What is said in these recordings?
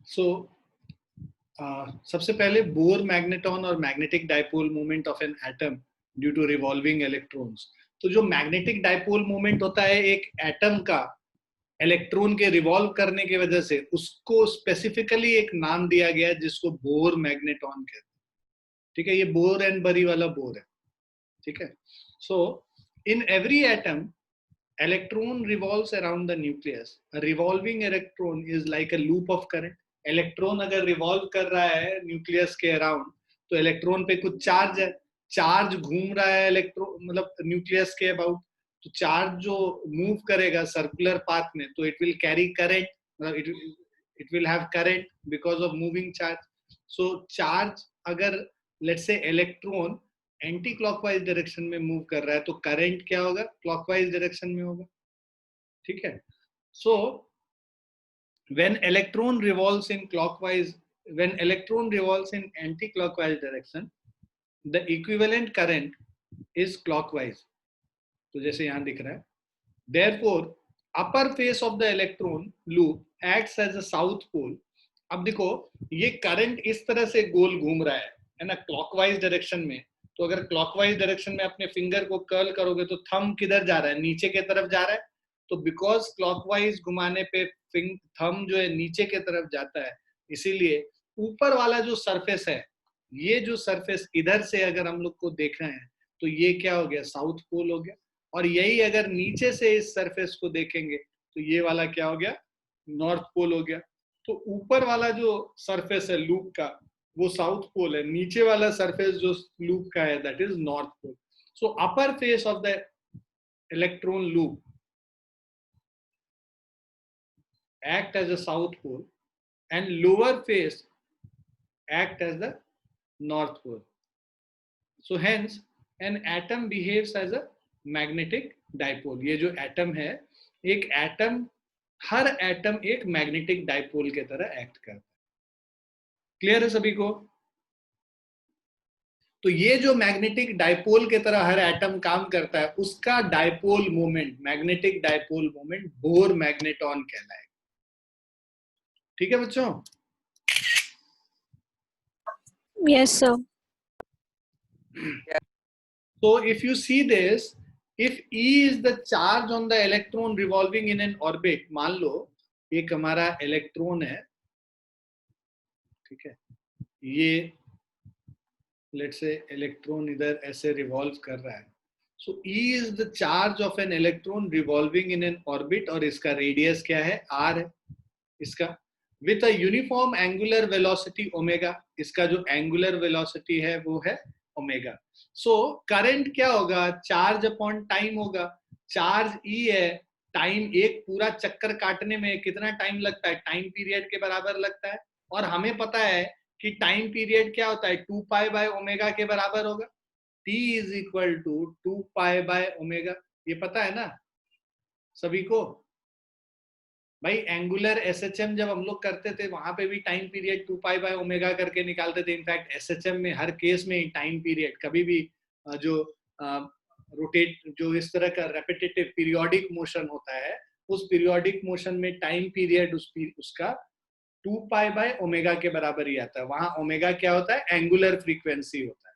सो सबसे पहले Bohr magneton और magnetic dipole moment of an atom due to revolving electrons. तो जो मैग्नेटिक डाइपोल मोमेंट होता है एक एटम का इलेक्ट्रॉन के रिवॉल्व करने की वजह से, उसको स्पेसिफिकली एक नाम दिया गया है जिसको बोर मैग्नेटॉन कहते हैं। ठीक है, ये बोर एंड बरी वाला बोर है। ठीक है, so in every atom electron revolves around the nucleus. A revolving electron is like a loop of current. Electron अगर रिवॉल्व कर रहा है न्यूक्लियस के अराउंड, तो इलेक्ट्रॉन पे कुछ चार्ज है, चार्ज घूम रहा है इलेक्ट्रॉन मतलब न्यूक्लियस के अबाउट। तो चार्ज जो मूव करेगा सर्कुलर पाथ में, तो इट विल कैरी करंट, मतलब it will have current because of moving charge. So charge अगर let's say electron anti clockwise direction में मूव कर रहा है, तो करंट क्या होगा, क्लॉकवाइज डायरेक्शन में होगा। ठीक है, सो when electron revolves in clockwise, when electron revolves in anti-clockwise direction, the equivalent current is clockwise. तो जैसे यहां दिख रहा है, therefore upper face of the electron loop acts as a south pole. अब देखो ये करंट इस तरह से गोल घूम रहा है ना, क्लॉकवाइज डायरेक्शन में। तो अगर क्लॉकवाइज डायरेक्शन में अपने फिंगर को कर्ल करोगे तो थंब किधर जा रहा है, नीचे की तरफ जा रहा है। तो बिकॉज क्लॉकवाइज घुमाने पे थंब जो है नीचे की तरफ जाता है, इसीलिए ऊपर वाला जो सरफेस है, ये जो सरफेस इधर से अगर हम लोग को देख रहे हैं, तो ये क्या हो गया, साउथ पोल हो गया। और यही अगर नीचे से इस सरफेस को देखेंगे तो ये वाला क्या हो गया, नॉर्थ पोल हो गया। तो ऊपर वाला जो सरफेस है लूप का, वो साउथ पोल है, नीचे वाला सरफेस जो लूप का है that is north pole. So upper face of the electron loop act as a south pole and lower face act as the north pole. So hence an atom behaves as a magnetic dipole. ये जो atom है, एक atom, हर atom एक magnetic dipole के तरह act करता है। Clear है सभी को? तो ये जो मैग्नेटिक डाइपोल के तरह हर एटम काम करता है, उसका dipole moment, magnetic dipole moment bore magneton कहलाएगा। ठीक है बच्चों? Yes, sir. So if you see this, if E is the charge on the electron revolving in an orbit, मान लो एक हमारा इलेक्ट्रॉन है, ठीक है, ये लेट्स से इलेक्ट्रॉन इधर ऐसे रिवॉल्व कर रहा है। सो E is the charge of an electron revolving in an orbit, और इसका रेडियस क्या है, R है इसका, with a uniform angular velocity omega, इसका जो एंगुलर वेलोसिटी है वो है ओमेगा। सो करंट क्या होगा, चार्ज अपॉन टाइम होगा। चार्ज E है, टाइम एक पूरा चक्कर काटने में कितना टाइम लगता है, टाइम पीरियड के बराबर लगता है। और हमें पता है कि टाइम पीरियड क्या होता है, 2 पाई बाय ओमेगा के बराबर होगा। T is equal to 2 pi by omega, ये पता है ना सभी को? भाई एंगुलर एसएचएम जब हम लोग करते थे, वहां पे भी time period 2 pi by omega करके निकालते थे। इनफैक्ट एसएचएम में हर केस में टाइम पीरियड कभी भी जो रोटेट, जो इस तरह का रेपिटेटिव पीरियोडिक मोशन होता है, उस पीरियोडिक मोशन में टाइम पीरियड उसका 2 पाई बाय ओमेगा के बराबर ही आता है। वहां ओमेगा क्या होता है, एंगुलर फ्रीक्वेंसी होता है।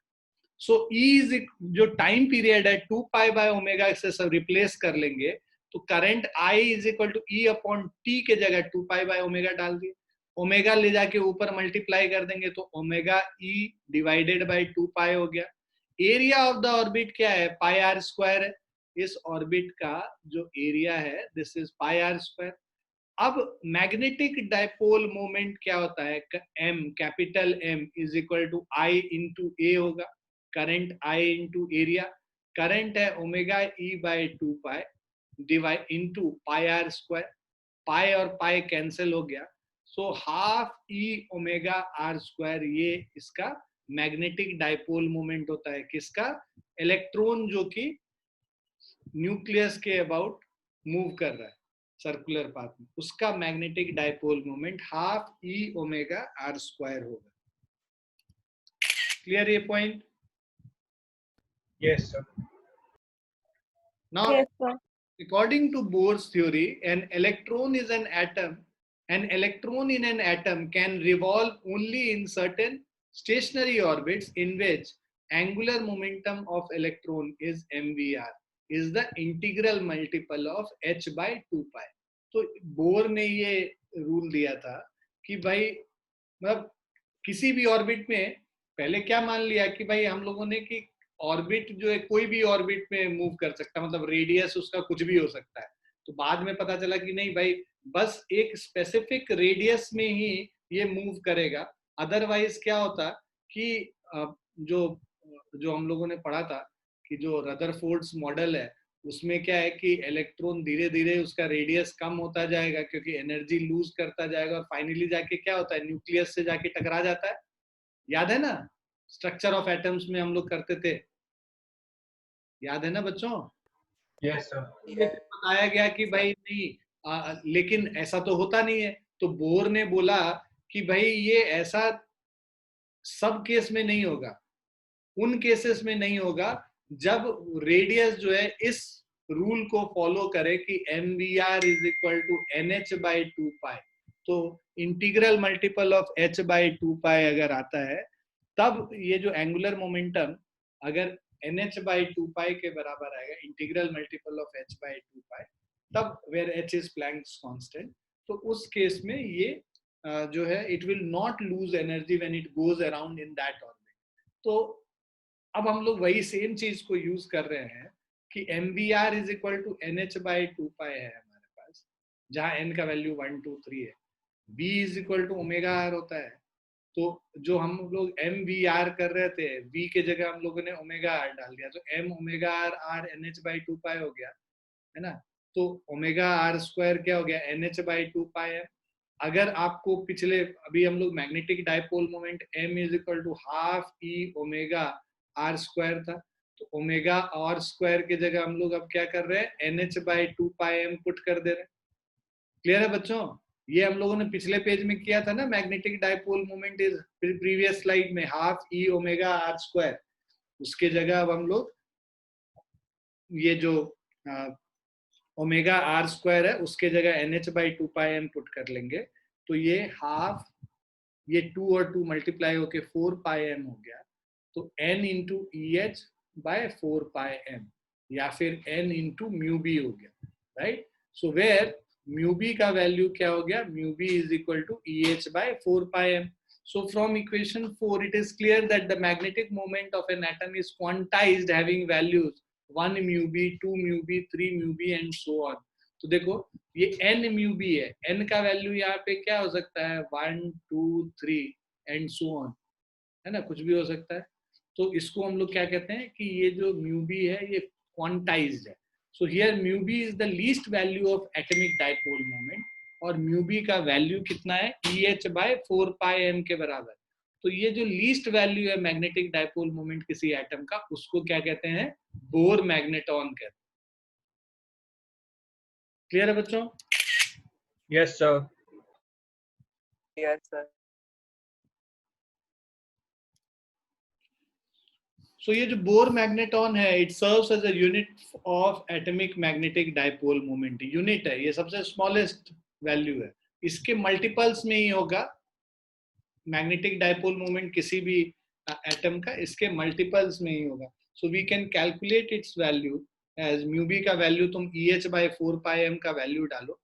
सो ई जो टाइम पीरियड है 2 पाई बाय ओमेगा से सब रिप्लेस कर लेंगे, तो current I is equal to E upon T के जगह 2 पाई बाय ओमेगा डाल दिए, ओमेगा ले जाके ऊपर मल्टीप्लाई कर देंगे तो ओमेगा ई डिवाइडेड बाय 2 पाई हो गया। एरिया ऑफ द ऑर्बिट क्या है, पाई आर स्क्वायर है। इस ऑर्बिट का जो एरिया है this is pi r square. अब मैग्नेटिक डाइपोल मोमेंट क्या होता है, m, capital M is equal to I into A होगा, current I into area. Current है omega e by 2 pi divide into pi r square, pi और pi cancel हो गया। So half E omega are square, ये इसका magnetic dipole moment होता है। किसका, इलेक्ट्रॉन जो कि न्यूक्लियस के अबाउट मूव कर रहा है सर्कुलर पाथ में, उसका magnetic dipole moment half E omega are square होगा। क्लियर ये point? Yes, sir. Now Yes, sir. according to Bohr's theory, an electron is an atom An electron in an atom can revolve only in certain stationary orbits in which angular momentum of electron is mvr, is the integral multiple of h by 2 pi. तो bore ने ये rule दिया था कि भाई मतलब किसी भी ऑर्बिट में पहले क्या मान लिया कि भाई हम लोगों ने कि ऑर्बिट जो है कोई भी ऑर्बिट में मूव कर सकता है, मतलब रेडियस उसका कुछ भी हो सकता है. तो बाद में पता चला कि नहीं भाई, बस एक स्पेसिफिक रेडियस में ही ये मूव करेगा. अदरवाइज क्या होता कि जो जो हम लोगों ने पढ़ा था कि जो रदरफोर्ड्स मॉडल है उसमें क्या है कि इलेक्ट्रॉन धीरे धीरे उसका रेडियस कम होता जाएगा क्योंकि एनर्जी लूज करता जाएगा और फाइनली जाके क्या होता है, न्यूक्लियस से जाके टकरा जाता है. याद है ना, स्ट्रक्चर ऑफ एटम्स में हम लोग करते थे, याद है ना बच्चों? Yes sir. बताया गया कि भाई नहीं, लेकिन ऐसा तो होता नहीं है. तो बोर ने बोला कि भाई ये ऐसा सब केस में नहीं होगा, उन केसेस में नहीं होगा जब रेडियस जो है इस रूल को फॉलो करे कि mvr is equal to nh by 2 pi. तो integral multiple of h by 2 pi अगर आता है तब ये जो एंगुलर मोमेंटम अगर nh बाई 2 पाई के बराबर आएगा, integral multiple of h by 2 pi, तब where h is Planck's constant, तो उस केस में ये जो है it will not lose energy when it goes around in that orbit. तो अब हम लोग वही सेम चीज को यूज कर रहे हैं कि mvr is equal to nh by 2 pi है हमारे पास, जहां n का वैल्यू 1 2 3 है. v is equal to omega r होता है. तो जो हम लोग mvr कर रहे थे, v के जगह हम लोगों ने ओमेगा r डाल दिया, तो m omega r nh by 2 पाई हो गया, है ना. तो ओमेगा r स्क्वायर क्या हो गया, nh बाई 2 पाई है. अगर आपको पिछले अभी हम लोग magnetic dipole moment m is equal to half e omega r square था, तो ओमेगा r स्क्वायर की जगह हम लोग अब क्या कर रहे हैं, nh by 2 pi m put कर दे रहे हैं. क्लियर है बच्चों? ये हम लोगों ने पिछले पेज में किया था ना, magnetic dipole moment is previous slide में half e omega r square. उसके जगह अब हम लोग ये जो ओमेगा r स्क्वायर है उसके जगह nh by 2 pi m put कर लेंगे. तो ये हाफ, ये 2 और 2 मल्टीप्लाई होके 4 पाई m हो गया. तो n into EH by 4 pi m या फिर n इंटू म्यू बी हो गया, right. So where mu B का वैल्यू क्या हो गया, mu B is equal to EH by 4 pi m. So from equation 4 it is clear that the magnetic moment of an atom is quantized having values 1 mu b, 2 mu b, 3 mu b and so on. तो देखो ये n mu b है, n का value यहाँ पे क्या हो सकता है, 1 2 3 and so on, है ना, कुछ भी हो सकता है. तो इसको हम लोग क्या कहते हैं कि ये जो म्यू बी है ये क्वांटाइज्ड है. So here mu B is the least value of atomic dipole moment और म्यू बी का वैल्यू कितना है, EH बाय 4 पाई m के बराबर. तो ये जो लीस्ट वैल्यू है मैग्नेटिक डाइपोल मोमेंट किसी एटम का, उसको क्या कहते हैं, बोर मैग्नेटॉन कहते हैं. क्लियर है बच्चों? Yes sir. Yes sir. So ये जो बोर मैग्नेटॉन है, it serves as a unit of atomic magnetic dipole moment. Unit है, ये सबसे स्मॉलेस्ट वैल्यू है, इसके मल्टीपल्स में ही होगा मैग्नेटिक डाइपोल मोमेंट किसी भी एटम का, इसके मल्टीपल्स में ही होगा. So we can calculate its value as mu B का वैल्यू तुम EH बाय 4 पाई m का वैल्यू डालो,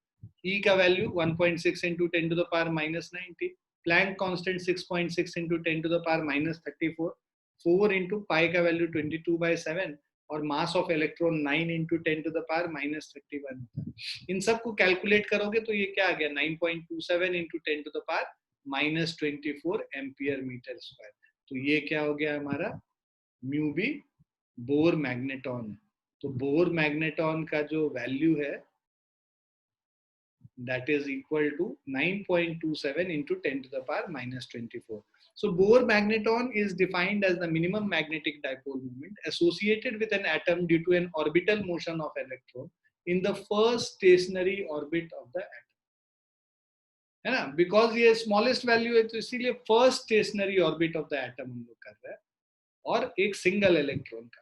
E का value 1.6 into 10 to the power minus 90, Planck constant 6.6 into 10 to the power minus 34, 4 into pi का value 22/7 और mass of electron 9 into 10 to the power minus 31. इन सब को calculate करोगे तो ये क्या आ गया, 9.27 into 10 to the power minus 24 ampere metre square. तो ये क्या हो गया हमारा म्यू बी बोर मैग्नेटॉन है. तो बोर मैग्नेटॉन का जो वैल्यू है that is equal to 9.27 into 10 to the power minus 24. So Bohr magneton is defined as the minimum magnetic dipole moment associated with an atom due to an orbital motion of electron in the first stationary orbit of the atom. है ना, because ये smallest value है तो इसीलिए first stationary orbit of the atom हम लोग कर रहे हैं और एक सिंगल इलेक्ट्रॉन का.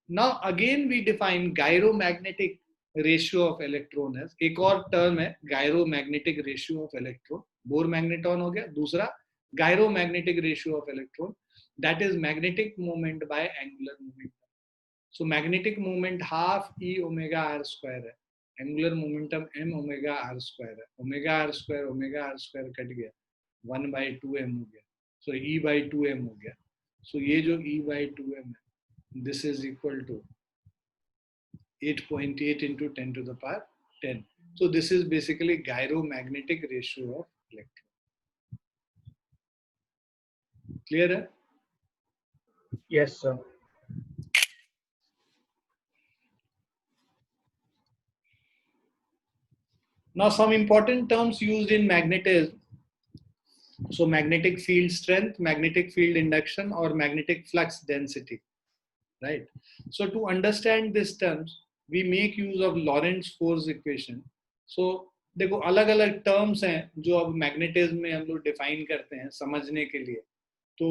Now again we define gyromagnetic ratio of electron है। एक और टर्म है gyromagnetic ratio of electron, Bohr magneton हो गया, दूसरा gyromagnetic ratio of electron, that is magnetic moment by angular momentum. So magnetic moment half E omega are square है, angular momentum m omega are square है, omega are square cut गया, 1/2m हो गया, सो e/2m हो गया। सो ये जो e/2m है, this is equal to 8.8 into 10 to the power 10. So this is basically gyromagnetic ratio of electron. Clear hai? Yes, sir. Now some important terms used in magnetism. So magnetic field strength, magnetic field induction, or magnetic flux density, right? So to understand these terms, we make use of Lorentz force equation. So देखो अलग अलग terms हैं जो अब magnetism में हम लोग define करते हैं समझने के लिए। तो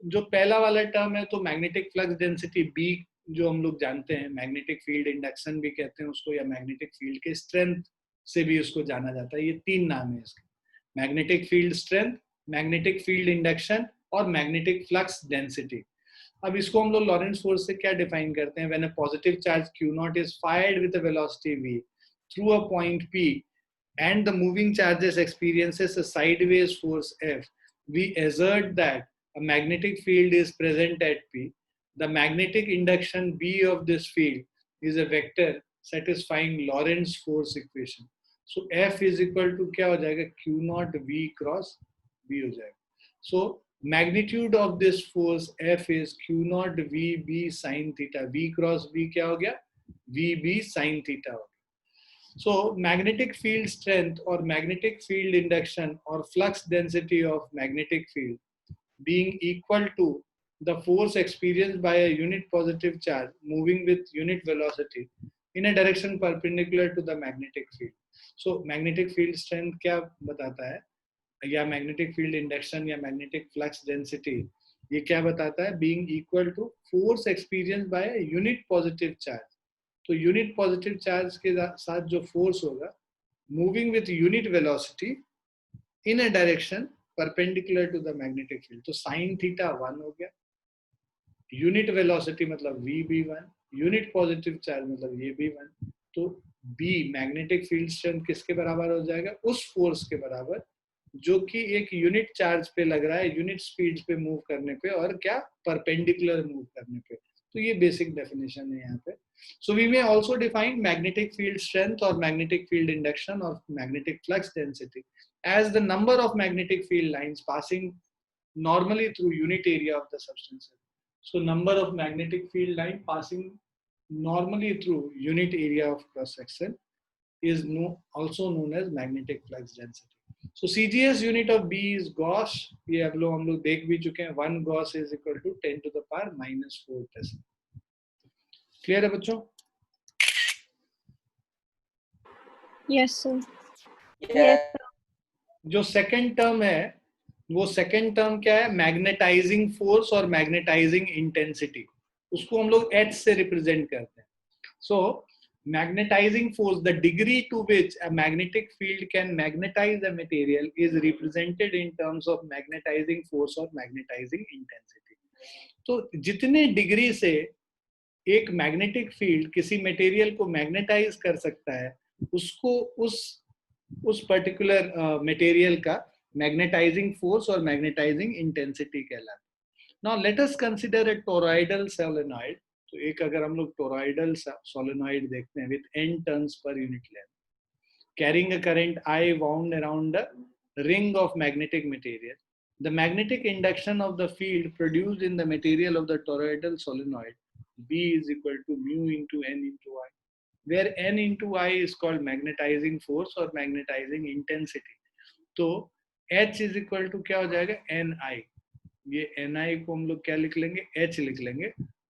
जो पहला वाला टर्म है तो मैग्नेटिक फ्लक्स डेंसिटी बी, जो हम लोग जानते हैं, मैग्नेटिक फील्ड इंडक्शन भी कहते हैं उसको, या मैग्नेटिक फील्ड के स्ट्रेंथ से भी उसको जाना जाता है। ये तीन नाम है इसके, magnetic field strength, magnetic field induction और मैग्नेटिक फ्लक्स डेंसिटी। अब इसको हम लोग लॉरेंस फोर्स से क्या डिफाइन करते हैं? When a positive charge Q0 is fired with a velocity v through a point P and the moving charges experiences a sideways force F, we assert that a magnetic field is present at P. The magnetic induction B of this field is a vector satisfying Lorentz force equation. So F is equal to क्या हो जाएगा? Q0 V cross B हो जाएगा. So magnitude of this force F is Q0 VB sin theta. V cross B क्या हो गया? VB sin theta हो गया. So magnetic field strength or magnetic field induction or flux density of magnetic field being equal to the force experienced by a unit positive charge moving with unit velocity in a direction perpendicular to the magnetic field. So magnetic field strength क्या बताता है, या magnetic field induction या magnetic flux density ये क्या बताता है? Being equal to force experienced by a unit positive charge. तो यूनिट पॉजिटिव चार्ज के साथ जो फोर्स होगा moving with unit velocity in a direction perpendicular to the magnetic field. तो साइन थीटा 1 हो गया, यूनिट वेलोसिटी मतलब VB1, यूनिट पॉजिटिव चार्ज मतलब ये B1। तो B मैग्नेटिक फील्ड स्ट्रेंथ किसके बराबर हो जाएगा? उस फोर्स के बराबर जो कि एक यूनिट चार्ज पे लग रहा है, यूनिट स्पीड पे मूव करने पे, और क्या परपेंडिकुलर मूव करने पे। तो ये बेसिक डेफिनेशन है यहाँ पे। So we may also define magnetic field strength or magnetic field induction or magnetic flux density as the number of magnetic field lines passing normally through unit area of the substance. So number of magnetic field line passing normally through unit area of cross section is also known as magnetic flux density. So CGS unit of B is Gauss. ये अब हम लोग देख भी चुके हैं, 1 Gauss is equal to 10 to the power -4 Tesla. Clear है बच्चों? Yes, sir. Yes. जो सेकंड टर्म है वो सेकंड टर्म क्या है? मैग्नेटाइजिंग फोर्स और मैग्नेटाइजिंग इंटेंसिटी, उसको हम लोग H से रिप्रेजेंट करते हैं। So magnetising force, the degree to which a magnetic field can magnetise a material is represented in terms of magnetising force और मैग्नेटाइजिंग इंटेंसिटी। तो जितने डिग्री से एक मैग्नेटिक फील्ड किसी मटेरियल को मैग्नेटाइज कर सकता है उसको उस पर्टिकुलर मटेरियल का मैग्नेटाइजिंग फोर्स और मैग्नेटाइजिंग इंटेंसिटी कहलाता है। Now let us consider a toroidal solenoid. तो एक अगर हम लोग टोरॉइडल सोलेनॉइड देखते हैं with n turns per unit length, carrying a current I wound around a ring of magnetic material, the magnetic induction of the field produced in the material of the toroidal solenoid B is equal to mu into n into I, where n into I is called magnetizing force or magnetizing intensity. तो H is equal to क्या हो जाएगा? Ni. ये Ni को हम लोग क्या लिख लेंगे? H लिख लेंगे।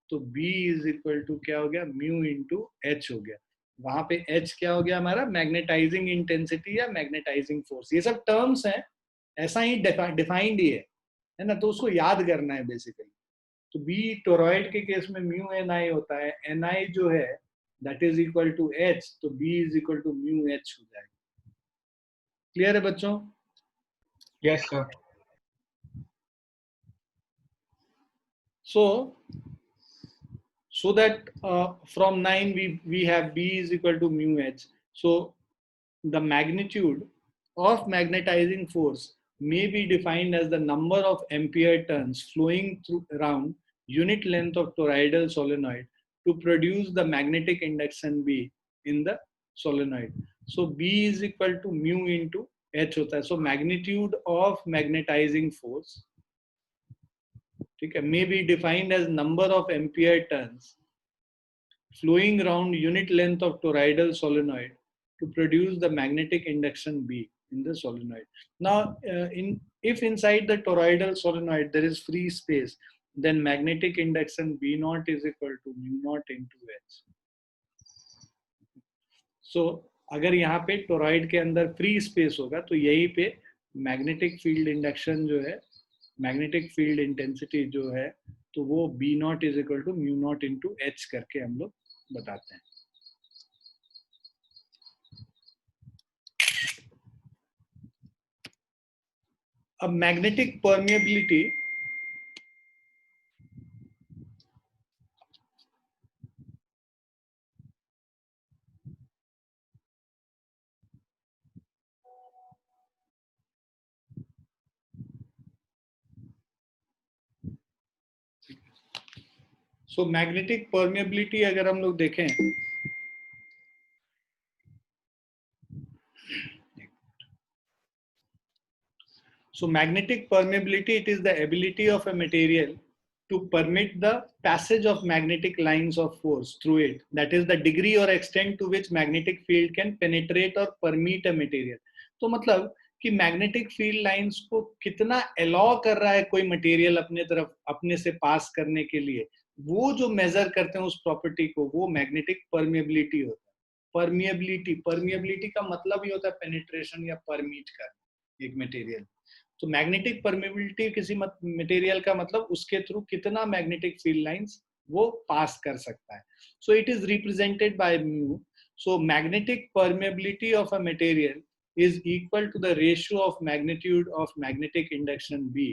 तो B is equal to क्या हो गया? mu into H हो गया। वहां पे H क्या हो गया हमारा? मैग्नेटाइजिंग इंटेंसिटी या मैग्नेटाइजिंग फोर्स। ये सब टर्म्स हैं, ऐसा ही डिफाइंड ही है ना, तो उसको याद करना है बेसिकली। तो बी टोरॉइड के केस में म्यू एन आई होता है, एन आई जो है that is equal to H, तो B is equal to mu H हो जाएगा। क्लियर है बच्चों? Yes, sir. So that from 9 we have b is equal to mu h. So the magnitude of magnetizing force may be defined as the number of ampere turns flowing through around unit length of toroidal solenoid to produce the magnetic induction B in the solenoid. So B is equal to mu into H होता है. So magnitude of magnetizing force, ठीक है, may be defined as number of ampere turns flowing around unit length of toroidal solenoid to produce the magnetic induction B in the solenoid. Now, if inside the toroidal solenoid there is free space, then magnetic induction B naught is equal to mu naught into H. So, अगर यहाँ पे toroid के अंदर free space होगा तो यहीं पे magnetic field induction जो है, मैग्नेटिक फील्ड इंटेंसिटी जो है, तो वो B naught is equal to mu naught into H करके हम लोग बताते हैं. अब magnetic permeability, so magnetic permeability अगर हम लोग देखें, so magnetic permeability, it is the ability of a material to permit the passage of magnetic lines of force through it, that is the degree or extent to which magnetic field can penetrate or permeate a material. तो मतलब कि magnetic field lines को कितना allow कर रहा है कोई material अपने तरफ, अपने से पास करने के लिए, वो जो मेजर करते हैं उस प्रॉपर्टी को, वो मैग्नेटिक परमिएबिलिटी होता है. परमिएबिलिटी का मतलब ही होता है पेनिट्रेशन या परमीट करना एक मटेरियल. तो मैग्नेटिक परमिएबिलिटी किसी मटेरियल का मतलब उसके थ्रू कितना मैग्नेटिक फील्ड लाइंस वो पास कर सकता है. So it is represented by mu. So magnetic permeability of a material is equal to the ratio of magnitude of magnetic induction B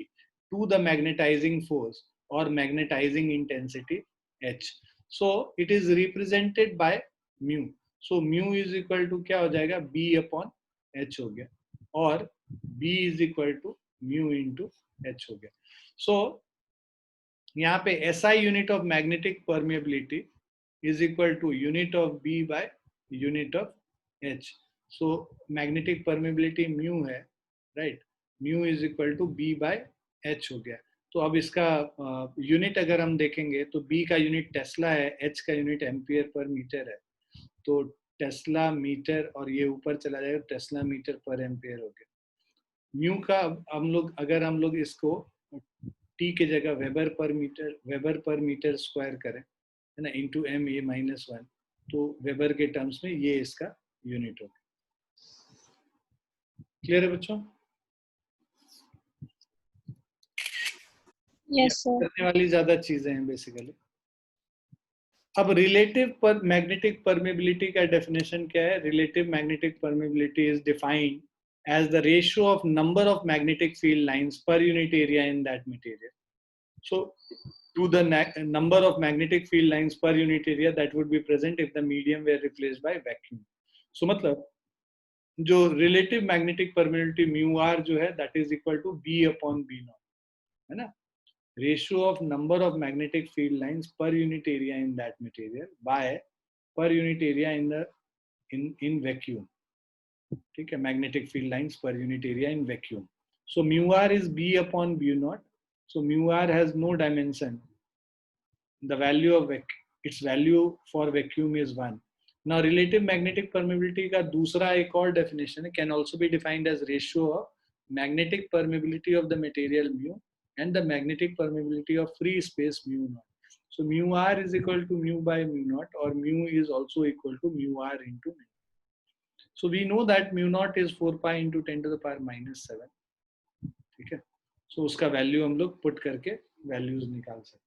to the magnetizing force or magnetizing intensity H. So it is represented by mu. So mu is equal to क्या हो जाएगा, B upon H हो गया, और B is equal to mu into H हो गया. So यहाँ पे SI unit of magnetic permeability is equal to unit of B by unit of H. So magnetic permeability mu है, right? Mu is equal to B by H हो गया. तो अब इसका यूनिट अगर हम देखेंगे तो B का यूनिट टेस्ला है, H का यूनिट एम्पियर पर मीटर है. तो टेस्ला मीटर और ये ऊपर चला जाएगा, टेस्ला मीटर पर एम्पियर हो गया. म्यू का अगर हम लोग इसको T के जगह वेबर पर मीटर स्क्वायर करें, है ना, इंटू एम ए -1, तो वेबर के टर्म्स में ये इसका यूनिट होगा. क्लियर है बच्चों? Yes, sir. करने वाली ज्यादा चीजें हैं बेसिकली. अब रिलेटिव मैग्नेटिक परमिएबिलिटी का डेफिनेशन क्या है? Relative magnetic permeability is defined as the ratio of number of magnetic field lines per unit area in that material. So to the number of magnetic field lines per unit area that would be present if the medium were replaced by vacuum. So मतलब जो relative magnetic permeability mu R जो है, that is equal to B upon B naught, है ना, ratio of number of magnetic field lines per unit area in that material by per unit area in vacuum. ठीक है, magnetic field lines per unit area in vacuum. So mu R is B upon B naught. So mu R has no dimension. The value of its value for vacuum is 1. Now relative magnetic permeability का दूसरा एक और definition है, can also be defined as ratio of magnetic permeability of the material mu and the magnetic permeability of free space mu naught. So mu r is equal to mu by mu naught, or mu is also equal to mu r into mu. So we know that mu naught is 4 pi into 10 to the power -7. ठीक है, so उसका value हम लोग put करके values निकाल सकते हैं.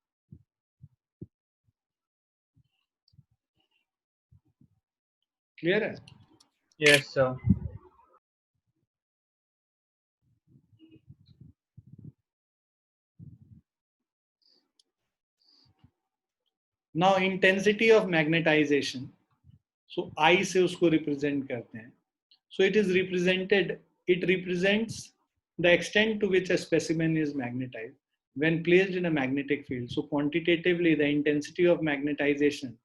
Clear है? Yes, sir. Now intensity of magnetisation, so I से उसको रिप्रेजेंट करते हैं. So it is represented, it represents the extent to which a specimen is magnetized when placed in a magnetic field. So quantitatively, the intensity of magnetization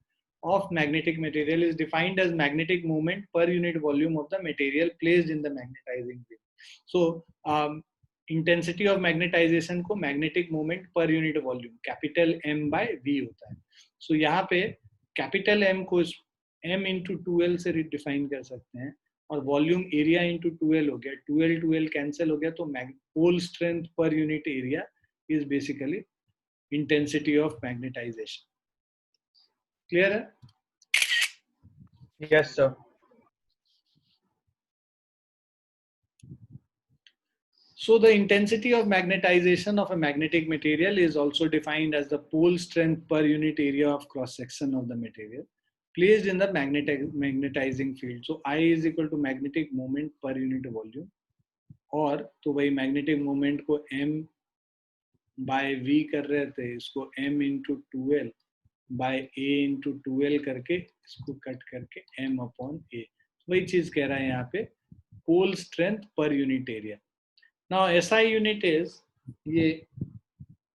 of magnetic material is defined as magnetic moment per unit volume of the material placed in the magnetizing field. So intensity of magnetization को magnetic moment per unit volume capital M by V होता है. So यहाँ पे capital M को M into 2L से define कर सकते हैं और वॉल्यूम एरिया इंटू 2L हो गया. 2L कैंसिल हो गया तो pole strength per unit area is basically intensity of magnetisation. Clear है? Yes, sir. So the intensity of magnetization of a magnetic material is also defined as the pole strength per unit area of cross section of the material placed in the magnetizing field. So I is equal to magnetic moment per unit volume. और तो वही magnetic moment को m by v कर रहे थे, इसको m into 2L by a into 2L करके इसको कट करके m अपॉन a. वही चीज कह रहा है यहाँ पे, pole strength per unit area. Now SI unit is, ये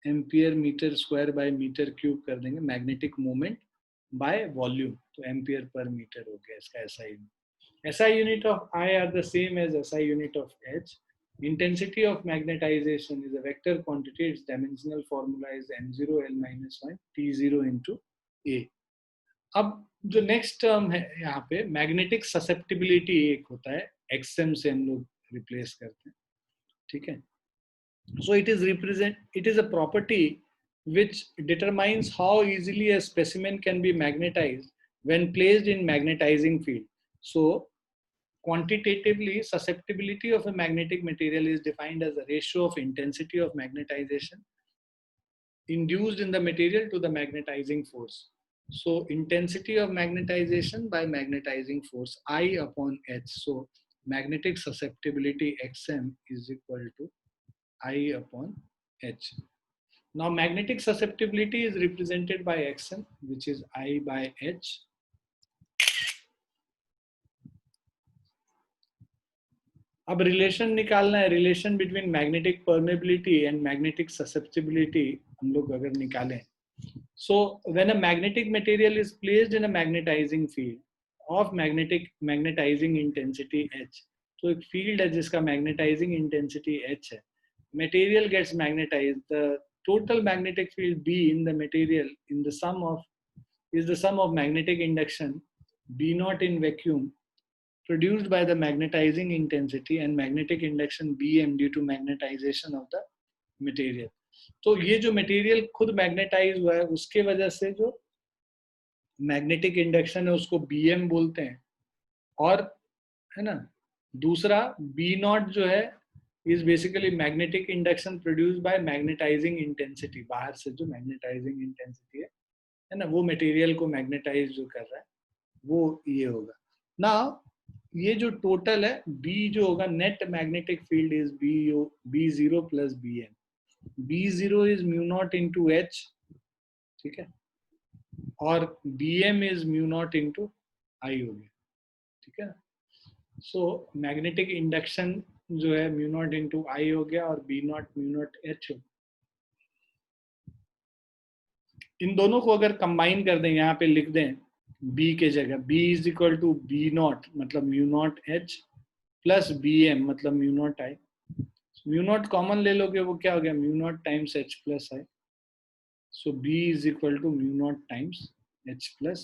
ampere metre square by metre cube कर देंगे, मैग्नेटिक मोमेंट बाय वॉल्यूम, तो एम्पियर पर मीटर हो गया इसका SI unit. SI unit of I are the same as SI unit of H. Intensity of magnetization is a vector quantity. Its dimensional formula is m0 L minus 1 T0 into A. अब जो next term है यहाँ पे, magnetic susceptibility एक होता है, XM से हम लोग रिप्लेस करते हैं. ठीक है? So it is a property which determines how easily a specimen can be magnetized when placed in magnetizing field. So quantitatively, susceptibility of a magnetic material is defined as the ratio of intensity of magnetization induced in the material to the magnetizing force. So intensity of magnetization by magnetizing force I upon H. So magnetic susceptibility XM is equal to I upon H. Now magnetic susceptibility is represented by XM, which is I by H. अब relation निकालना है, relation between magnetic permeability and magnetic susceptibility हम लोग अगर निकालें. So when a magnetic material is placed in a magnetising field of magnetising intensity H, तो एक field है जिसका मैग्नेटाइजिंग इंटेंसिटी H है, material gets magnetised, the total magnetic field B in the material in the sum of magnetic induction B0 in vacuum produced by the magnetizing intensity and magnetic induction Bm due to magnetization of the material. तो ये जो material खुद magnetise हुआ है उसके वजह से जो मैग्नेटिक इंडक्शन है उसको Bm बोलते हैं. और है ना, दूसरा B0 जो है is basically magnetic induction produced by magnetising intensity, बाहर से जो मैग्नेटाइजिंग इंटेंसिटी है ना, वो मटेरियल को मैग्नेटाइज जो कर रहा है वो ये होगा. ना ये जो टोटल है B जो होगा, net magnetic field is B0 plus Bm. B0 is mu naught into H, ठीक है, और Bm is mu naught into I हो गया. ठीक है, सो मैग्नेटिक इंडक्शन जो है म्यू नॉट इंटू I हो गया और B0 म्यू नॉट H हो. इन दोनों को अगर कंबाइन कर दें, यहाँ पे लिख दें B के जगह, B is equal to B0 मतलब mu naught H plus Bm मतलब mu naught I. Mu naught common ले लोगे, वो क्या हो गया, mu naught times H plus I. So B is equal to mu naught times H plus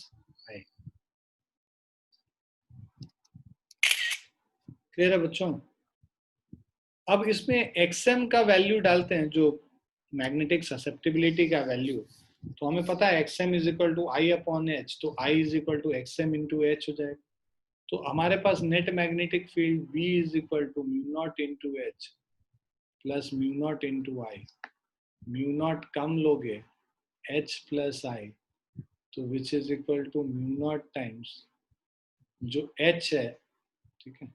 I. Clear है बच्चों? अब इसमें XM का वैल्यू डालते हैं, जो मैग्नेटिक ससेप्टिबिलिटी का वैल्यू, तो हमें पता है XM is equal to I upon H, तो I is equal to XM into H हो जाएगा. तो हमारे पास net magnetic field B is equal to mu naught into H plus mu naught into I. Mu naught कम लोगे H plus I, तो which is equal to mu naught times जो H है, ठीक है,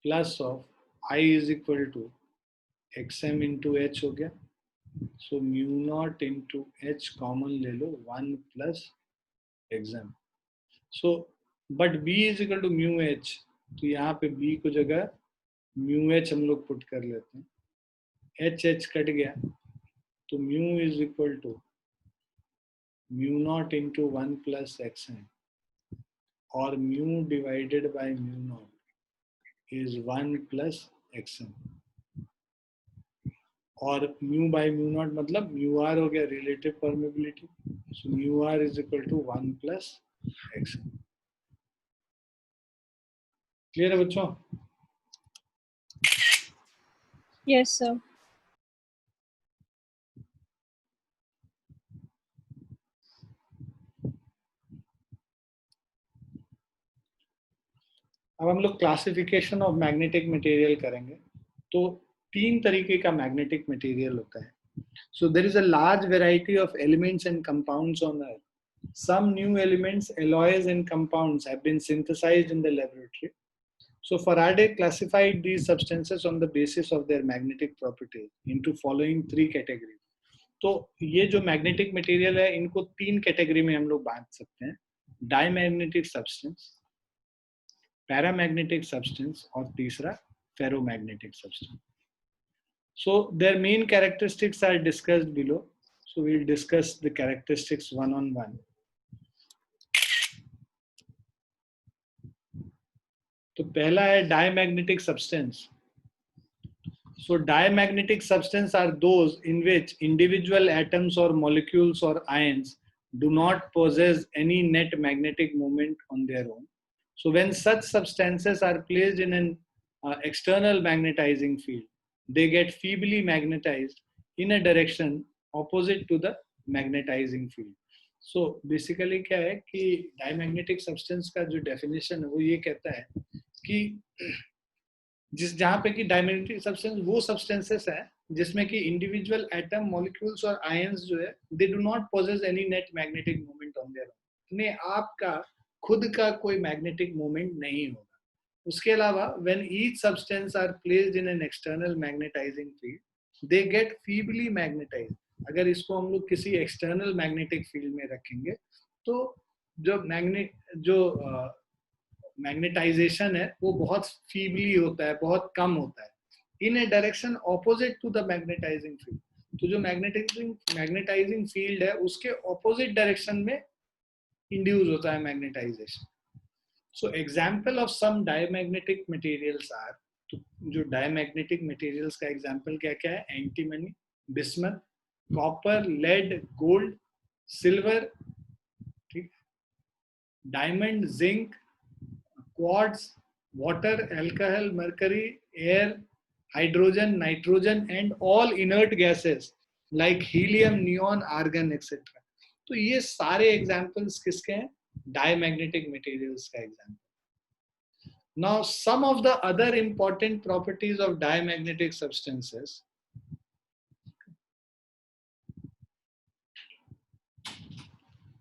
plus of I is equal to XM into H हो गया. सो mu naught into H common ले लो, 1 plus XM. So but B is equal to mu H, तो यहाँ पे B को जगह म्यू H हम लोग पुट कर लेते हैं. H कट गया, तो mu is equal to mu naught into 1 plus XM, और mu divided by mu naught is 1 plus XM. और म्यू बाय म्यू नॉट मतलब म्यू आर हो गया relative permeability. So mu R is equal to 1 plus XM. Clear है बच्चों? Yes, sir. अब हम लोग क्लासिफिकेशन ऑफ मैग्नेटिक मटेरियल करेंगे. तो 3 तरीके का मैग्नेटिक मटेरियल होता है. So there is a large variety of elements and compounds on Earth. Some new elements, alloys and compounds have been synthesized in the laboratory. So Faraday classified these substances on the basis of their magnetic properties into following 3 categories. तो ये जो magnetic material है इनको 3 category में हम लोग बांट सकते हैं. डायमैग्नेटिक सब्सटेंस, पैरामैग्नेटिक सब्सटेंस और तीसरा ferromagnetic substance. So their main characteristics are discussed below. So we'll discuss the characteristics one on one. तो पहला है diamagnetic substance. So diamagnetic substance are those in which individual atoms or molecules or ions do not possess any net magnetic moment on their own. So when such substances are placed in an external magnetizing field, they get feebly magnetized in a direction opposite to the magnetizing field. So basically क्या है कि diamagnetic substance का जो definition है वो ये कहता है कि जहाँ पे कि डायमैग्नेटिक सब्सटेंस वो सब्सटेंसेस है जिसमें कि इंडिविजुअल एटम, मॉलिक्यूल्स और आयंस जो है they do not possess any net magnetic moment on their own. ने आपका खुद का कोई मैग्नेटिक मोमेंट नहीं होगा. उसके अलावा when each substance are placed in an external magnetising field they get feebly magnetised. अगर इसको हम लोग किसी एक्सटर्नल मैग्नेटिक फील्ड में रखेंगे तो जो मैग्नेटाइजेशन है वो बहुत फीबली होता है, बहुत कम होता है, in a direction opposite to the magnetising field. तो जो मैग्नेटाइजिंग फील्ड है उसके ऑपोजिट डायरेक्शन में इंड्यूस होता है magnetisation. So example of some diamagnetic materials are, तो जो डायमैग्नेटिक मटेरियल्स का एग्जांपल क्या क्या है? Antimony, bismuth, copper, lead, gold, silver, ठीक, diamond, zinc, quartz, water, alcohol, mercury, air, hydrogen, nitrogen, and all inert gases like helium, neon, argon, etc. तो ये सारे examples किसके हैं? Diamagnetic materials का example. Now, some of the other important properties of diamagnetic substances.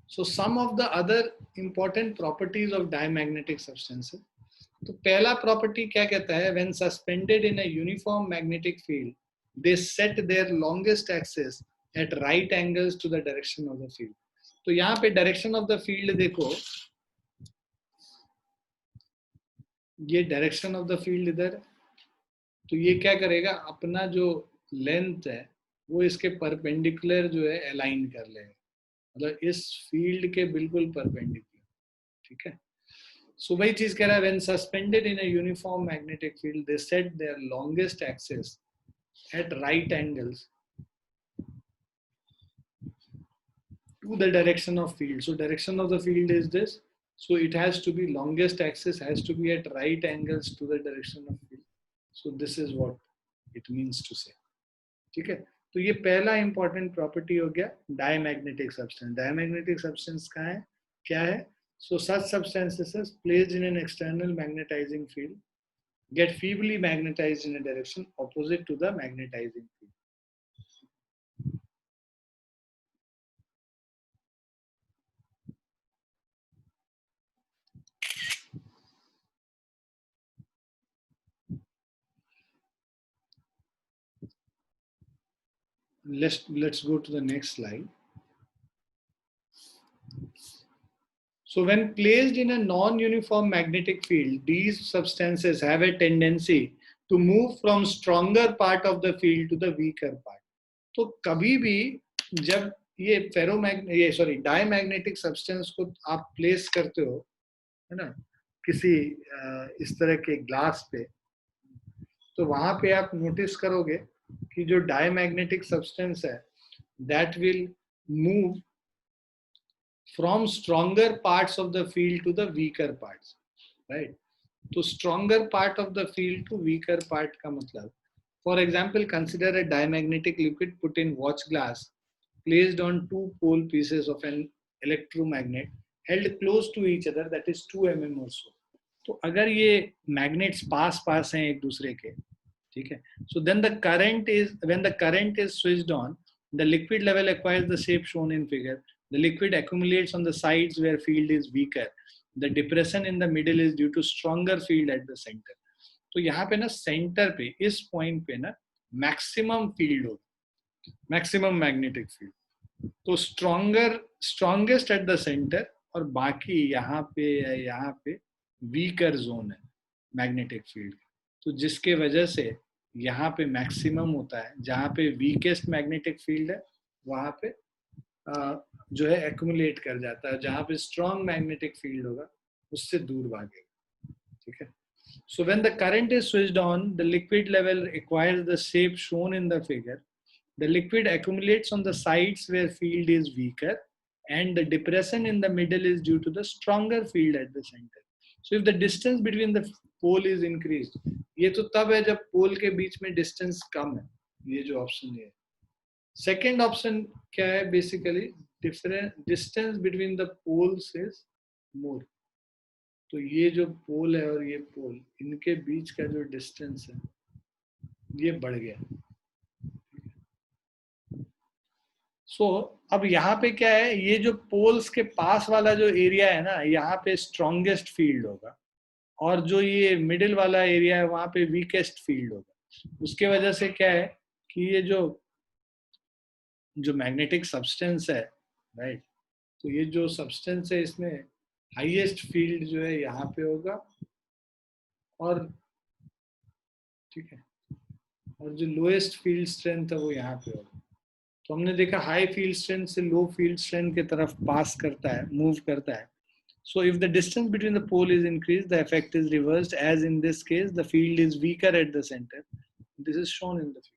So, some of the other important properties of diamagnetic substances. तो पहला property क्या कहता है? When suspended in a uniform magnetic field they set their longest axis at right angles to the direction of the field. तो यहाँ पे direction of the field देखो, ये डायरेक्शन ऑफ द फील्ड इधर. तो ये क्या करेगा? अपना जो लेंथ है वो इसके परपेंडिकुलर जो है अलाइन कर लेगा, मतलब इस फील्ड के बिल्कुल परपेंडिकुलर. ठीक है. So वही चीज कह रहा है, when suspended in a uniform magnetic field they set their longest axis at right angles to the direction of field. So direction of the field is this, so it has to be longest axis has to be at right angles to the direction of field. So this is what it means to say. ठीक है. तो ये पहला important property हो गया diamagnetic substance. Diamagnetic substance कहाँ है, क्या है? So such substances placed in an external magnetizing field get feebly magnetized in a direction opposite to the magnetizing field. let's go to the next slide. So when placed in a non-uniform magnetic field, these substances have a tendency to move from stronger part of the field to the weaker part. तो कभी भी जब ये diamagnetic substance को आप place करते हो, है ना, किसी इस तरह के ग्लास पे, तो वहां पे आप नोटिस करोगे कि जो डायमैग्नेटिक सब्सटेंस है that will move from stronger parts of the field to the weaker parts, right? तो stronger part of the field to weaker part का मतलब, for example, consider a diamagnetic liquid put in watch glass placed on two pole pieces of an electromagnet held close to each other, that is 2 mm or so. तो अगर ये magnets पास हैं एक दूसरे के, ठीक है, so then when the current is switched on, the liquid level acquires the shape shown in figure. The liquid accumulates on the sides where field is weaker. The depression in the middle is due to stronger field at the center. तो यहाँ पे ना centre पे, इस point पे ना maximum field होगा, maximum magnetic field. तो स्ट्रॉन्गेस्ट एट द सेंटर, और बाकी यहाँ पे वीकर जोन है मैग्नेटिक फील्ड. तो जिसके वजह से यहाँ पे मैक्सिमम होता है, जहाँ पे वीकेस्ट मैग्नेटिक फील्ड है वहाँ पे जो है एक्यूमुलेट कर जाता है, जहाँ पे स्ट्रॉन्ग मैग्नेटिक फील्ड होगा उससे दूर भागेगा, ठीक है. So when the current is switched on, the liquid level acquires the shape shown in the figure. The liquid accumulates on the sides where field is weaker, and the depression in the middle is due to the stronger field at the center. So if the distance between the pole is increased, ये तो तब है जब पोल के बीच में distance कम है, ये जो ऑप्शन है. सेकेंड ऑप्शन क्या है, basically different distance between the poles is more. तो ये जो पोल है और ये पोल, इनके बीच का जो डिस्टेंस है ये बढ़ गया. सो अब यहाँ पे क्या है, ये जो पोल्स के पास वाला जो एरिया है ना, यहाँ पे स्ट्रॉन्गेस्ट फील्ड होगा, और जो ये मिडिल वाला एरिया है वहां पे वीकेस्ट फील्ड होगा. उसके वजह से क्या है कि ये जो मैग्नेटिक सब्सटेंस है, राइट, तो ये जो सब्सटेंस है इसमें हाईएस्ट फील्ड जो है यहाँ पे होगा, और ठीक है, और जो लोएस्ट फील्ड स्ट्रेंथ है वो यहाँ पे होगा. तो हमने देखा हाई फील्ड स्ट्रेंथ से लो फील्ड स्ट्रेंथ की तरफ पास करता है, मूव करता है. So if the distance between the pole is increased, the effect is reversed, as in this case the field is weaker at the center. This is shown in the figure.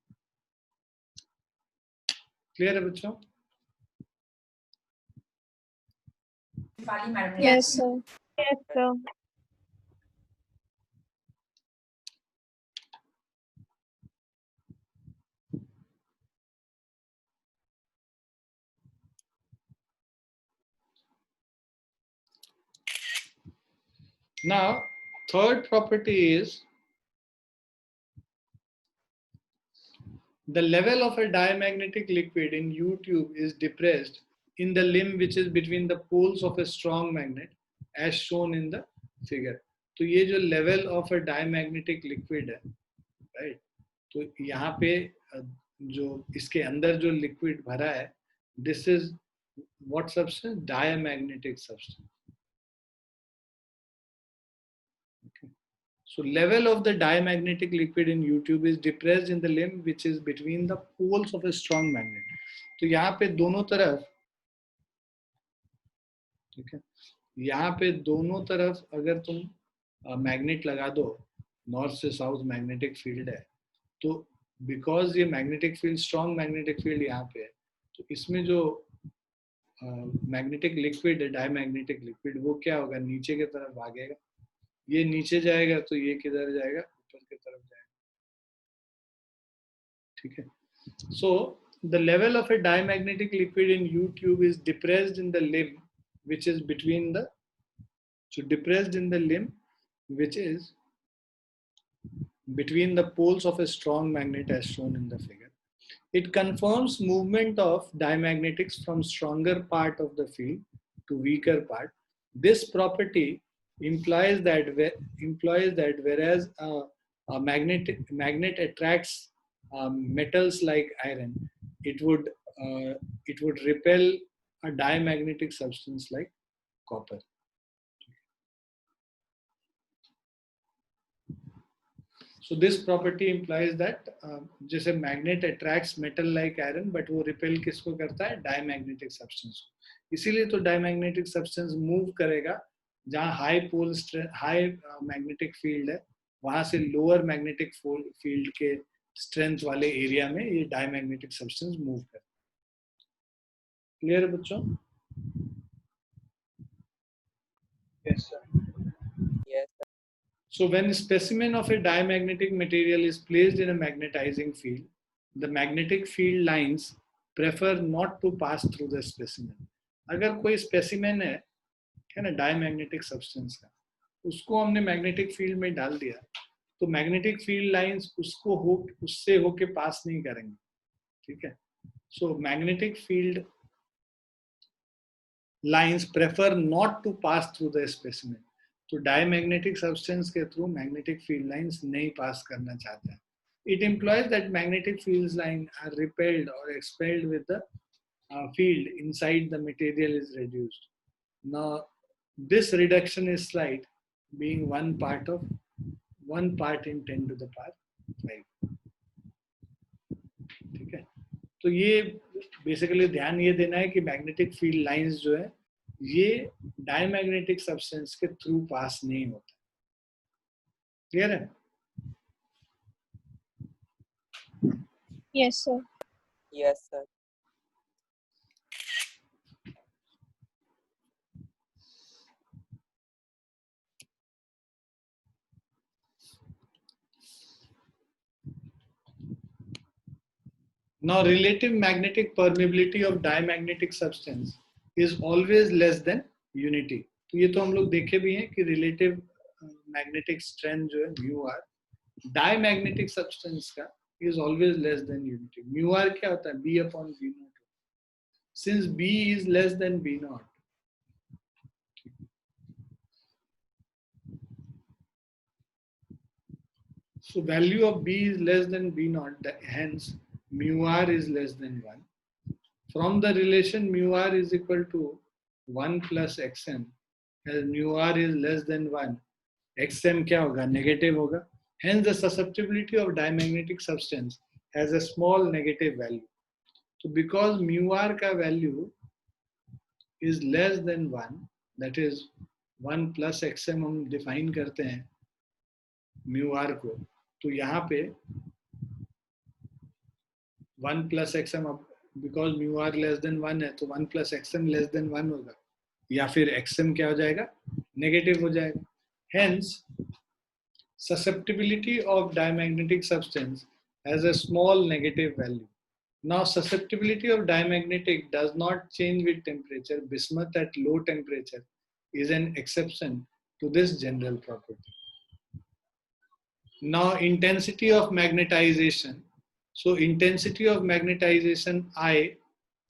Clear है बच्चों? Yes, sir. Yes, sir. Now, third property is the level of a diamagnetic liquid in U-tube is depressed in the limb which is between the poles of a strong magnet as shown in the figure. तो ये जो level of a diamagnetic liquid है, right? तो यहाँ पे जो इसके अंदर जो liquid भरा है, this is what substance? Diamagnetic substance. Okay. So level of the diamagnetic liquid in U-tube is depressed in the limb which is between the poles of a strong magnet. तो यहाँ पे दोनों तरफ, ठीक है, यहाँ पे दोनों तरफ अगर तुम मैग्नेट लगा दो, नॉर्थ से साउथ मैग्नेटिक फील्ड है, तो बिकॉज ये magnetic field, strong magnetic field यहाँ पे है, तो इसमें जो मैग्नेटिक लिक्विड है, डायमैग्नेटिक लिक्विड, वो क्या होगा, नीचे की तरफ भागेगा. ये नीचे जाएगा तो ये किधर जाएगा, ऊपर की तरफ जाएगा, ठीक है. सो the level of a diamagnetic liquid in U-tube is depressed in the limb which is between the, so depressed in the limb which is between the poles of a strong magnet as shown in the figure. It confirms movement of diamagnetics from stronger part of the field to weaker part. This property implies that whereas a magnet attracts metals like iron, it would repel a diamagnetic substance like copper. So this property implies that जैसे magnet attracts metal like iron, but वो repel किसको करता है? Diamagnetic substance को. इसीलिए तो diamagnetic substance move करेगा जहाँ high pole high magnetic field है, वहाँ से lower magnetic field के strength वाले area में ये diamagnetic substance move करता है. Clear है बच्चों? Yes, sir. Yes, sir. So when a specimen of a diamagnetic material is placed in a magnetizing field, the magnetic field lines prefer not to pass through the specimen. अगर कोई specimen है ना diamagnetic substance का, उसको हमने magnetic field में डाल दिया, तो magnetic field lines उससे होके pass नहीं करेंगे, ठीक है? So magnetic field lines prefer not to pass through the specimen. तो डायमैग्नेटिक सब्सटेंस के थ्रू मैग्नेटिक फील्ड लाइंस नहीं पास करना चाहते हैं. It implies that magnetic field lines are repelled or expelled with the field inside the material is reduced. Now, this reduction is slight, being 1 part in 10 to the power 5. ठीक है? तो ये basically ध्यान ये देना है कि मैग्नेटिक फील्ड लाइंस जो है ये डायमैग्नेटिक सब्सटेंस के थ्रू पास नहीं होता. क्लियर है? Yes, sir. Yes, sir. Now, relative magnetic permeability of diamagnetic substance is always less than unity. तो ये तो हम लोग देखे भी हैं कि relative magnetic strength जो है mu r diamagnetic substance का is always less than unity. Mu r क्या होता है? B upon B naught. Since B is less than B naught, so value of B is less than B naught, hence mu r is less than 1. From the relation mu r is equal to 1 plus xm, as mu r is less than 1, xm क्या होगा? Negative होगा. Hence the susceptibility of diamagnetic substance has a small negative value. So because mu r का value is less than 1, that is 1 plus xm हम define करते हैं mu r को, तो यहाँ पे 1 plus xm, because mu r less than 1 है तो 1 plus xm less than 1 होगा, या फिर xm क्या हो जाएगा? नेगेटिव हो जाएगा. Hence susceptibility of diamagnetic substance has a small negative value. Now susceptibility of diamagnetic does not change with temperature. Bismuth at low temperature is an exception to this general property. Now intensity of magnetization. So intensity of magnetization I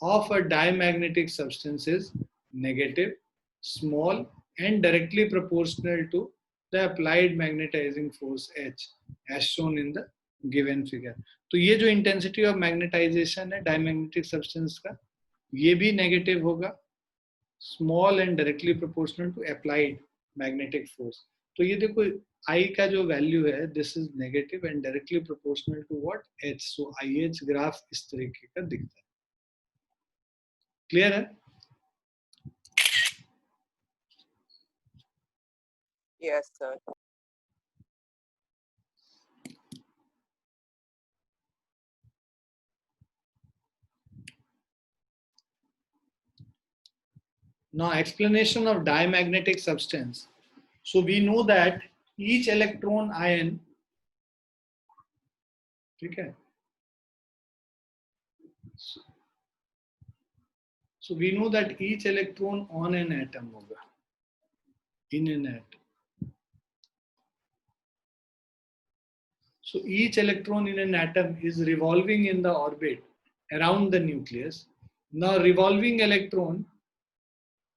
of a diamagnetic substance is negative, small and directly proportional to the applied magnetizing force H as shown in the given figure. तो ये जो intensity of magnetization है diamagnetic substance का, ये भी negative होगा, small and directly proportional to applied magnetic force. तो ये देखो I का जो value है, this is negative and directly proportional to what? H. So IH graph इस तरीके का दिखता है. Clear है? Yes, sir. Now explanation of diamagnetic substance. So we know that each electron ion, ठीक है? So we know that each electron on an atom होगा, in an atom. So each electron in an atom is revolving in the orbit around the nucleus. Now revolving electron,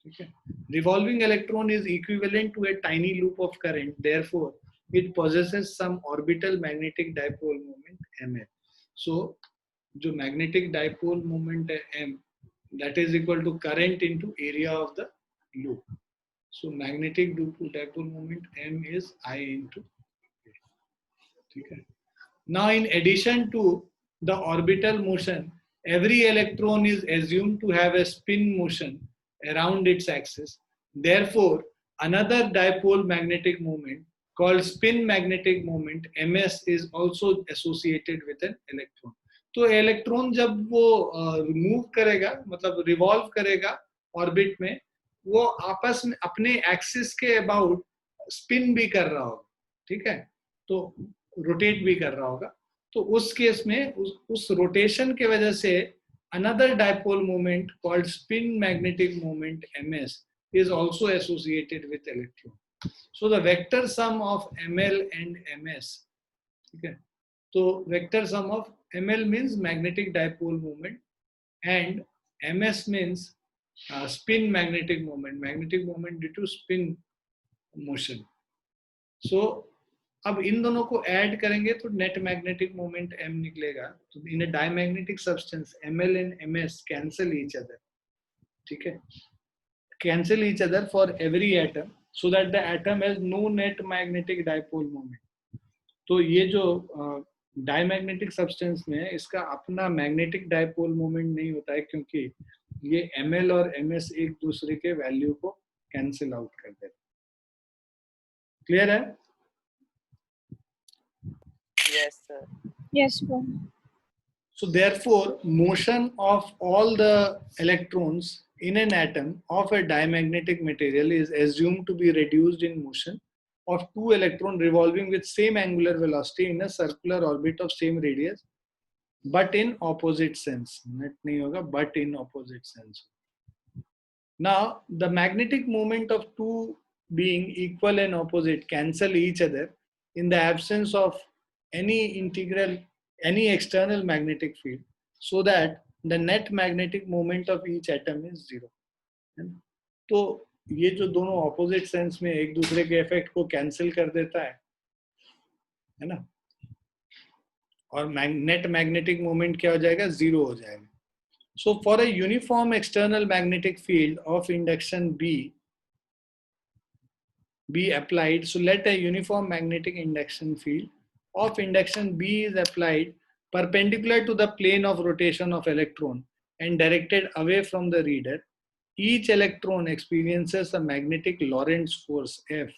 okay, revolving electron is equivalent to a tiny loop of current. Therefore, it possesses some orbital magnetic dipole moment Mn. So जो magnetic dipole moment है m, that is equal to current into area of the loop. So magnetic dipole moment m is I into a. ठीक है. Now in addition to the orbital motion, every electron is assumed to have a spin motion around its axis. Therefore, another dipole magnetic moment called spin magnetic moment ms is also associated with an electron. तो electron जब वो move करेगा, मतलब revolve करेगा orbit में, वो आपस में अपने एक्सिस के अबाउट स्पिन भी कर रहा होगा. ठीक है, तो रोटेट भी कर रहा होगा. तो उस केस में उस रोटेशन के वजह से another dipole moment called spin magnetic moment ms is also associated with electron. So the vector sum of ml and ms, ठीक है, तो vector sum of ml means magnetic dipole moment and ms means spin magnetic moment due to spin motion. So अब इन दोनों को add करेंगे तो net magnetic moment m निकलेगा. तो in a diamagnetic substance ml and ms cancel each other. ठीक है, cancel each other for every atom so that the atom has no net magnetic dipole moment. तो ये जो diamagnetic substance में इसका अपना मैग्नेटिक डाइपोल मोमेंट नहीं होता है, क्योंकि ये ml और ms एक दूसरे के वैल्यू को कैंसिल आउट कर देते. क्लियर है? Yes, sir. Yes, sir. So therefore, motion of all the electrons in an atom of a diamagnetic material is assumed to be reduced in motion of two electrons revolving with same angular velocity in a circular orbit of same radius, but in opposite sense. Net nahi hoga, but in opposite sense. Now, the magnetic moment of two being equal and opposite cancel each other in the absence of any external magnetic field, so that the net magnetic moment of each atom is 0. तो ये जो दोनों opposite sense में एक दूसरे के effect को cancel कर देता है ना, और नेट मैग्नेटिक मोमेंट क्या हो जाएगा? 0 हो जाएगा. So for a uniform external magnetic field of induction B applied, so let a uniform magnetic induction field of induction B is applied perpendicular to the plane of rotation of electron and directed away from the reader. Each electron experiences a magnetic Lorentz force F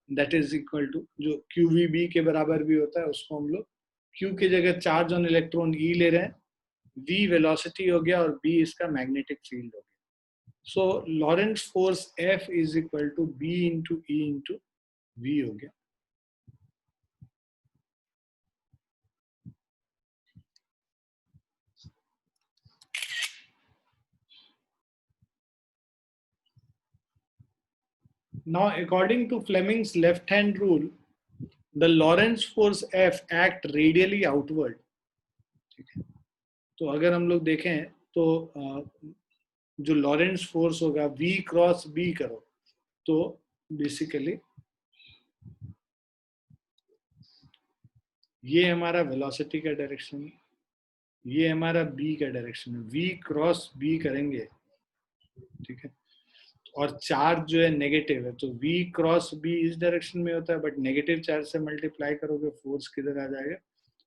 that is equal to, जो QVB के बराबर भी होता है, उसको हम लोग Q की जगह चार्ज ऑन इलेक्ट्रॉन E ले रहे हैं, V वेलोसिटी हो गया और B इसका मैग्नेटिक फील्ड हो गया. So Lorentz force F is equal to B into E into V हो गया. Now, according to Fleming's left-hand rule, the Lorentz force F act radially outward. तो अगर हम लोग देखें तो जो लॉरेंट्ज फोर्स होगा V क्रॉस B करो तो बेसिकली ये हमारा वेलोसिटी का डायरेक्शन, ये हमारा B का डायरेक्शन है. V क्रॉस B करेंगे, ठीक है, और चार्ज जो है नेगेटिव है, तो V क्रॉस B इस डायरेक्शन में होता है, बट नेगेटिव चार्ज से मल्टीप्लाई करोगे फोर्स किधर आ जाएगा?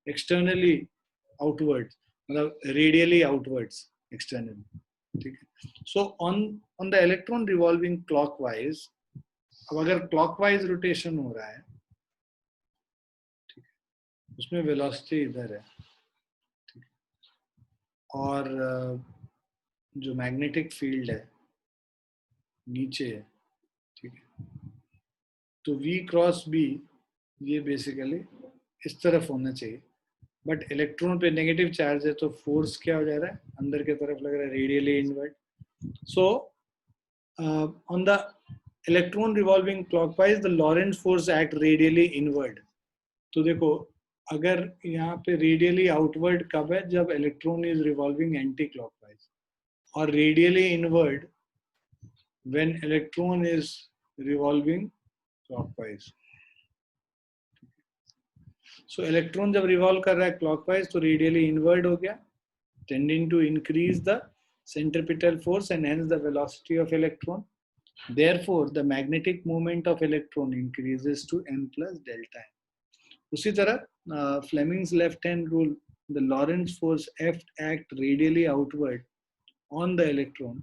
एक्सटर्नली आउटवर्ड्स, मतलब रेडियली आउटवर्ड्स एक्सटर्नली. ठीक है. सो on the electron revolving clockwise, अब अगर क्लॉकवाइज रोटेशन हो रहा है, ठीक है, उसमें वेलोसिटी इधर है, ठीक है, और जो मैग्नेटिक फील्ड है नीचे है, ठीक है, तो V क्रॉस B ये बेसिकली इस तरफ होना चाहिए, बट इलेक्ट्रॉन पे नेगेटिव चार्ज है तो फोर्स क्या हो जा रहा है? अंदर के तरफ लग रहा है, radially inward. So on the electron revolving clockwise the Lorentz force act radially inward. तो देखो, अगर यहाँ पे रेडियली आउटवर्ड कब है? जब electron is revolving anti clockwise, और radially inward when electron is revolving clockwise. So electron जब revolve कर रहा है clockwise तो radially inward हो गया, tending to increase the centripetal force and hence the velocity of electron. Therefore, the magnetic moment of electron increases to m plus delta m. उसी तरह Fleming's left hand rule, the Lorentz force F act radially outward on the electron,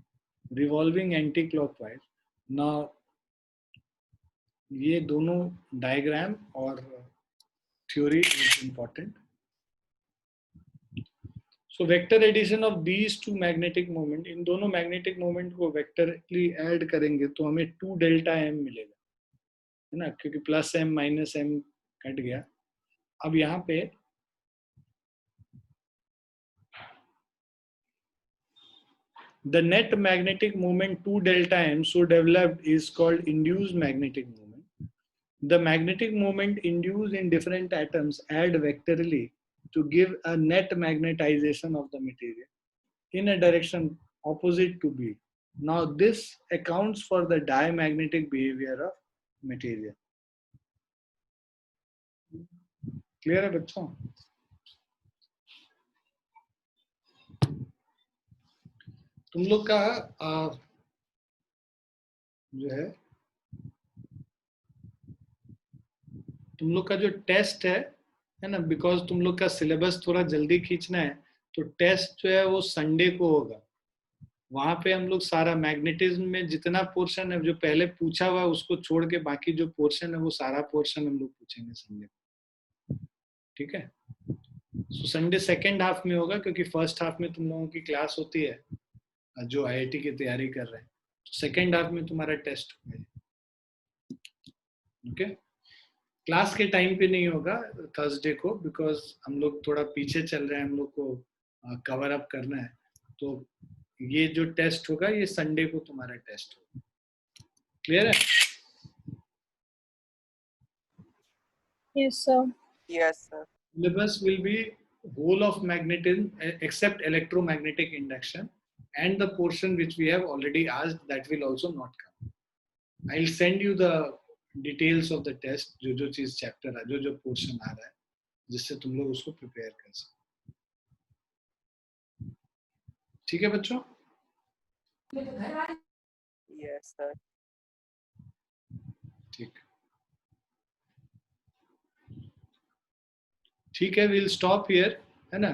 revolving anti-clockwise. Now, ये दोनों diagram और theory is important. So vector addition of these two magnetic moment, इन दोनों magnetic moment को vectorly add करेंगे तो हमें 2 delta m मिलेगा, है ना, क्योंकि plus m minus m cut गया. अब यहाँ पे the net magnetic moment 2 delta m so developed is called induced magnetic moment. The magnetic moment induced in different atoms add vectorally to give a net magnetization of the material in a direction opposite to B. Now this accounts for the diamagnetic behavior of material. Clear है बच्चों? तुम लोग का जो है, तुम लोग का जो टेस्ट है ना, बिकॉज तुम लोग का सिलेबस थोड़ा जल्दी खींचना है, तो टेस्ट जो है वो संडे को होगा. वहां पे हम लोग सारा मैग्नेटिज्म में जितना पोर्शन है जो पहले पूछा हुआ उसको छोड़ के बाकी जो पोर्शन है वो सारा पोर्शन हम लोग पूछेंगे संडे को. ठीक है? सो संडे सेकेंड हाफ में होगा, क्योंकि फर्स्ट हाफ में तुम लोगों की क्लास होती है जो आईआईटी की तैयारी कर रहे हैं. सेकेंड हाफ में तुम्हारा टेस्ट होगा. ओके? क्लास के टाइम पे नहीं होगा थर्सडे को, बिकॉज हम लोग थोड़ा पीछे चल रहे हैं, हम लोग को कवर अप करना है. तो ये जो टेस्ट होगा ये संडे को तुम्हारा टेस्ट होगा. क्लियर है? Yes, sir. Yes, sir. Syllabus will be whole of magnetism except electromagnetic induction, and the portion which we have already asked that will also not come. I'll send you the details of the test, जो चीज chapter है, जो portion आ रहा है, जिससे तुम लोग उसको प्रिपेयर कर सको. ठीक है बच्चों? Yes, sir. ठीक है, we'll stop here, है ना.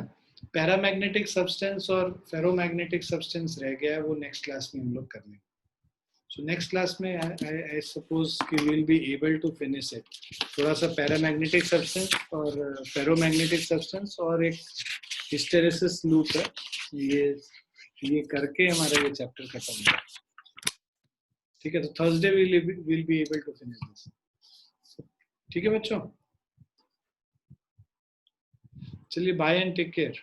पैरामैग्नेटिक सब्सटेंस और फेरोमैग्नेटिक सब्सटेंस रह गया है, वो नेक्स्ट क्लास में हम लोग कर लेंगे. सो नेक्स्ट क्लास में आई सपोज कि we'll be able to finish it. थोड़ा सा पैरामैग्नेटिक सब्सटेंस और फेरोमैग्नेटिक सब्सटेंस और एक हिस्टेरेसिस लूप है, ये करके हमारा ये चैप्टर खत्म होगा. ठीक है? तो Thursday we'll be able to finish this. ठीक है बच्चों? चलिए, bye and take care.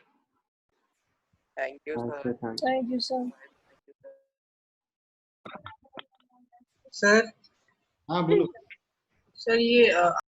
Thank you, sir. Thank you, sir. Sir हाँ बोलो. सर ये